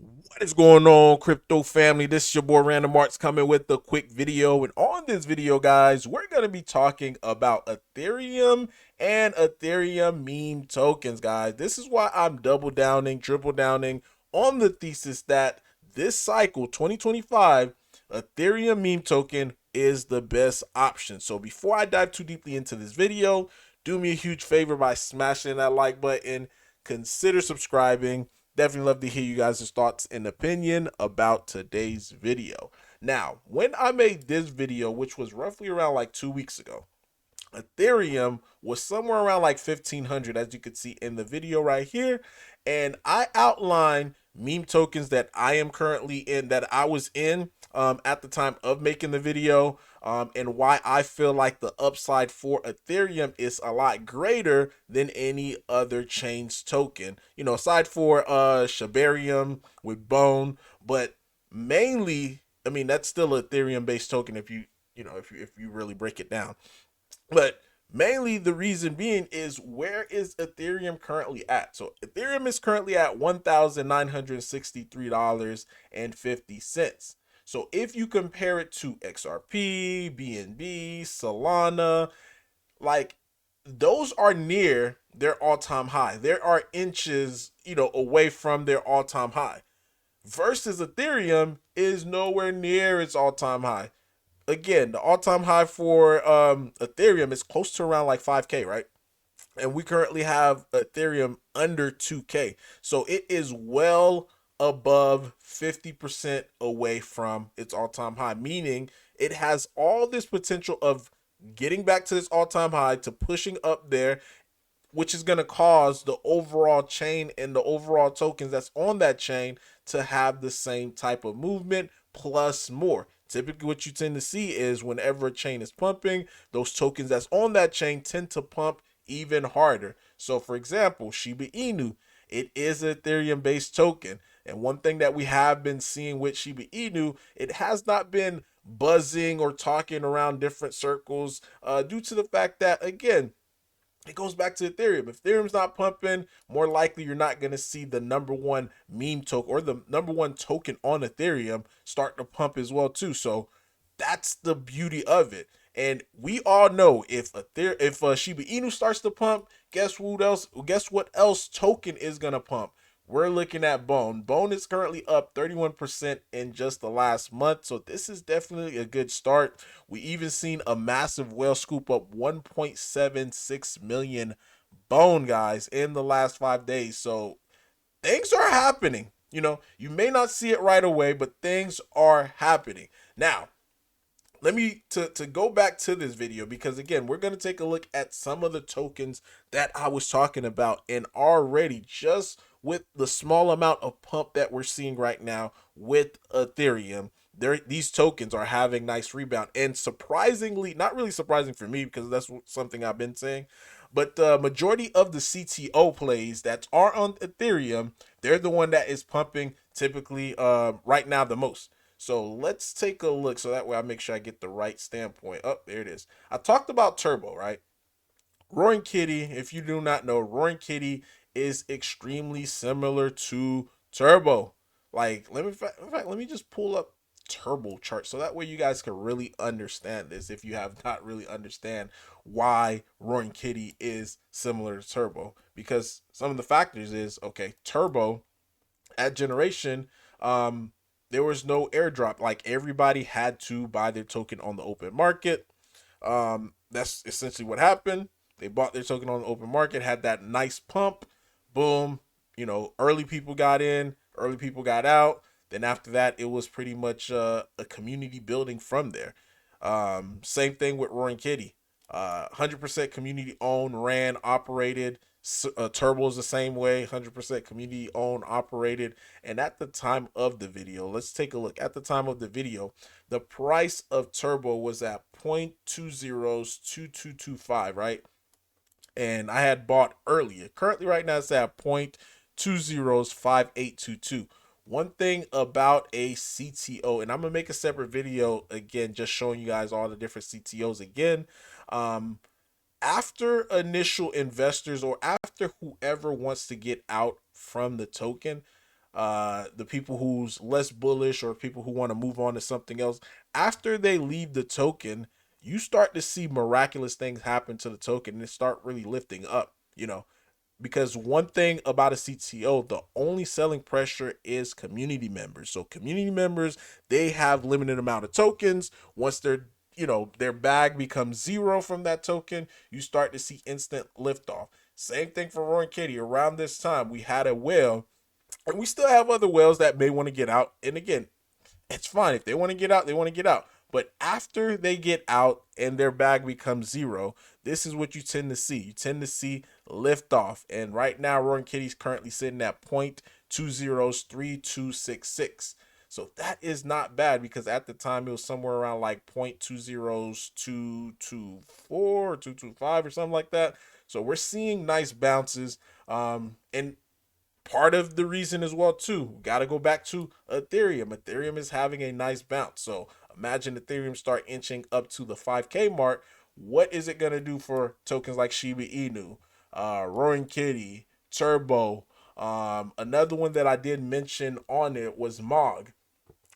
What is going on, crypto family? This is your boy Random Arts coming with a quick video. And on this video, guys, we're going to be talking about Ethereum and Ethereum meme tokens, guys. This is why I'm double downing, triple downing on the thesis that this cycle, 2025, Ethereum meme token is the best option. So before I dive too deeply into this video, do me a huge favor by smashing that like button, consider subscribing. Definitely love to hear you guys' thoughts and opinion about today's video. Now, when I made this video, which was roughly around like 2 weeks ago, Ethereum was somewhere around like 1500, as you can see in the video right here. And I outlined meme tokens that I am currently in, that I was in at the time of making the video, and why I feel like the upside for Ethereum is a lot greater than any other chain's token. You know, aside for Shibarium with Bone, but mainly, I mean, that's still an Ethereum based token if you really break it down. But mainly the reason being is, where is Ethereum currently at? So Ethereum is currently at $1,963.50. So if you compare it to XRP, BNB, Solana, like, those are near their all-time high. There are inches, away from their all-time high. Versus Ethereum is nowhere near its all-time high. Again, the all-time high for Ethereum is close to around like 5K, right? And we currently have Ethereum under 2K. So it is well above 50% away from its all-time high, meaning it has all this potential of getting back to this all-time high, to pushing up there, which is going to cause the overall chain and the overall tokens that's on that chain to have the same type of movement plus more. Typically, what you tend to see is, whenever a chain is pumping, those tokens that's on that chain tend to pump even harder. So, for example, Shiba Inu, it is an Ethereum based token. And one thing that we have been seeing with Shiba Inu, it has not been buzzing or talking around different circles, due to the fact that, again, it goes back to Ethereum. If Ethereum's not pumping, more likely you're not going to see the number one meme token or the number one token on Ethereum start to pump as well too. So that's the beauty of it. And we all know, if Shiba Inu starts to pump, guess what else? Guess what else token is gonna pump? We're looking at Bone. Bone is currently up 31% in just the last month, so this is definitely a good start. We even seen a massive whale scoop up 1.76 million Bone, guys, in the last 5 days. So things are happening. You may not see it right away, but things are happening. Now, let me to go back to this video, because again, we're going to take a look at some of the tokens that I was talking about. And already, just with the small amount of pump that we're seeing right now with Ethereum, these tokens are having nice rebound. And surprisingly, not really surprising for me, because that's something I've been saying, but the majority of the CTO plays that are on Ethereum, they're the one that is pumping typically right now the most. So let's take a look, so that way I make sure I get the right standpoint. Oh, there it is. I talked about Turbo, right? Roaring Kitty, if you do not know, Roaring Kitty is extremely similar to Turbo. Like, let me just pull up Turbo chart, so that way you guys can really understand this, if you have not really understand why Roaring Kitty is similar to Turbo. Because some of the factors is, okay, Turbo at generation, there was no airdrop. Like, everybody had to buy their token on the open market. That's essentially what happened. They bought their token on the open market, had that nice pump, boom. Early people got in, early people got out. Then after that, it was pretty much a community building from there. Same thing with Roaring Kitty. 100% community owned, ran, operated. Turbo is the same way, 100% community owned, operated. And at the time of the video, let's take a look. At the time of the video, the price of Turbo was at 0.202225, right? And I had bought earlier. Currently, right now, it's at 0.205822. One thing about a CTO, and I'm gonna make a separate video again, just showing you guys all the different CTOs again. Um, After initial investors, or after whoever wants to get out from the token, the people who's less bullish or people who want to move on to something else, after they leave the token, you start to see miraculous things happen to the token and it start really lifting up, you know. Because one thing about a CTO, the only selling pressure is community members. So community members, they have limited amount of tokens. Once they're, you know, their bag becomes zero from that token, you start to see instant liftoff. Same thing for Roaring Kitty. Around this time, we had a whale, and we still have other whales that may want to get out. And again, it's fine. If they want to get out, they want to get out. But after they get out and their bag becomes zero, this is what you tend to see. You tend to see lift off. And right now, Roaring Kitty's currently sitting at 0.203266. So that is not bad because at the time it was somewhere around like 0.20224 or 225 or something like that. So we're seeing nice bounces. And part of the reason as well too, got to go back to Ethereum is having a nice bounce. So imagine Ethereum start inching up to the 5k mark. What is it going to do for tokens like Shiba Inu, Roaring Kitty, Turbo? Another one that I did mention on it was Mog.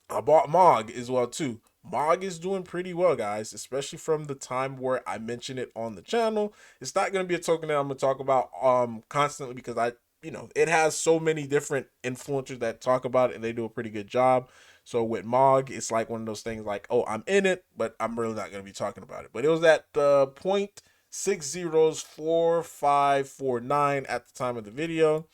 I bought Mog as well too. Mog is doing pretty well, guys, especially from the time where I mentioned it on the channel. It's not going to be a token that I'm going to talk about constantly because it has so many different influencers that talk about it and they do a pretty good job. So with Mog, it's like one of those things like, oh, I'm in it, but I'm really not going to be talking about it. But it was at 0.604549 at the time of the video.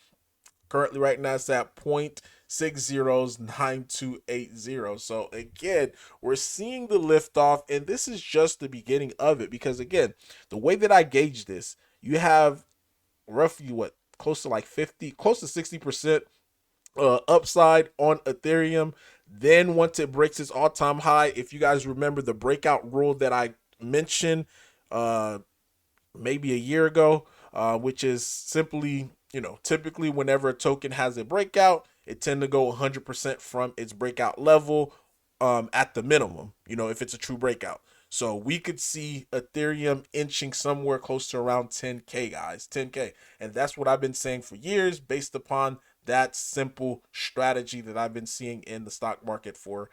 Currently, right now, it's at 0.609280. So again, we're seeing the liftoff, and this is just the beginning of it. Because again, the way that I gauge this, you have roughly what, close to like 50, close to 60% upside on Ethereum. Then once it breaks its all-time high, if you guys remember the breakout rule that I mentioned maybe a year ago, which is simply, typically whenever a token has a breakout, it tend to go 100% from its breakout level at the minimum, if it's a true breakout. So we could see Ethereum inching somewhere close to around 10K, guys, 10K. And that's what I've been saying for years based upon that simple strategy that I've been seeing in the stock market for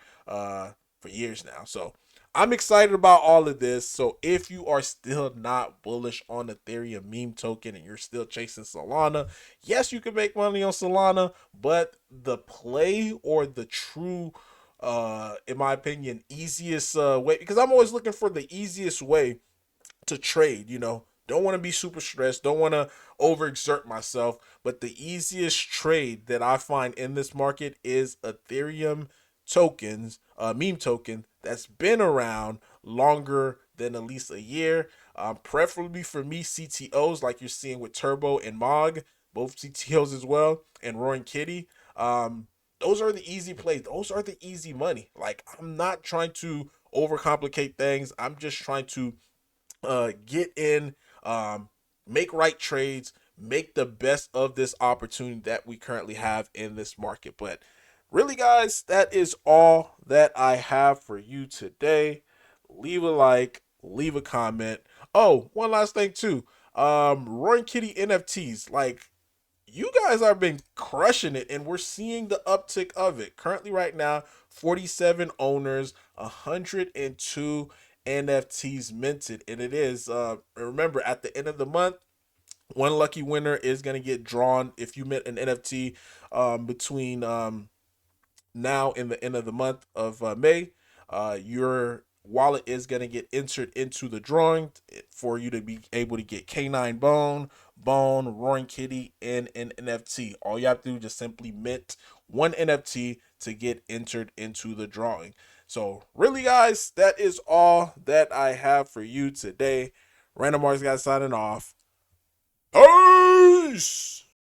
years now. So I'm excited about all of this. So if you are still not bullish on Ethereum meme token and you're still chasing Solana, yes, you can make money on Solana, but the play or the true in my opinion, easiest way, because I'm always looking for the easiest way to trade, don't want to be super stressed, don't want to overexert myself, but the easiest trade that I find in this market is Ethereum tokens, meme token that's been around longer than at least a year. Preferably for me, CTOs like you're seeing with Turbo and Mog, both CTOs as well, and Roaring Kitty. Those are the easy plays. Those are the easy money. Like, I'm not trying to overcomplicate things. I'm just trying to get in, make right trades, make the best of this opportunity that we currently have in this market. But really, guys, that is all that I have for you today. Leave a like, leave a comment. Oh, one last thing too. Roaring Kitty NFTs, like, you guys have been crushing it, and we're seeing the uptick of it. Currently, right now, 47 owners, 102 NFTs minted, and it is, remember, at the end of the month, one lucky winner is going to get drawn. If you mint an NFT between now and the end of the month of May, your wallet is going to get entered into the drawing for you to be able to get Canine Bone, Roaring Kitty, and an NFT. All you have to do is just simply mint one NFT to get entered into the drawing. So really, guys, that is all that I have for you today. Random Marks guys signing off. Peace!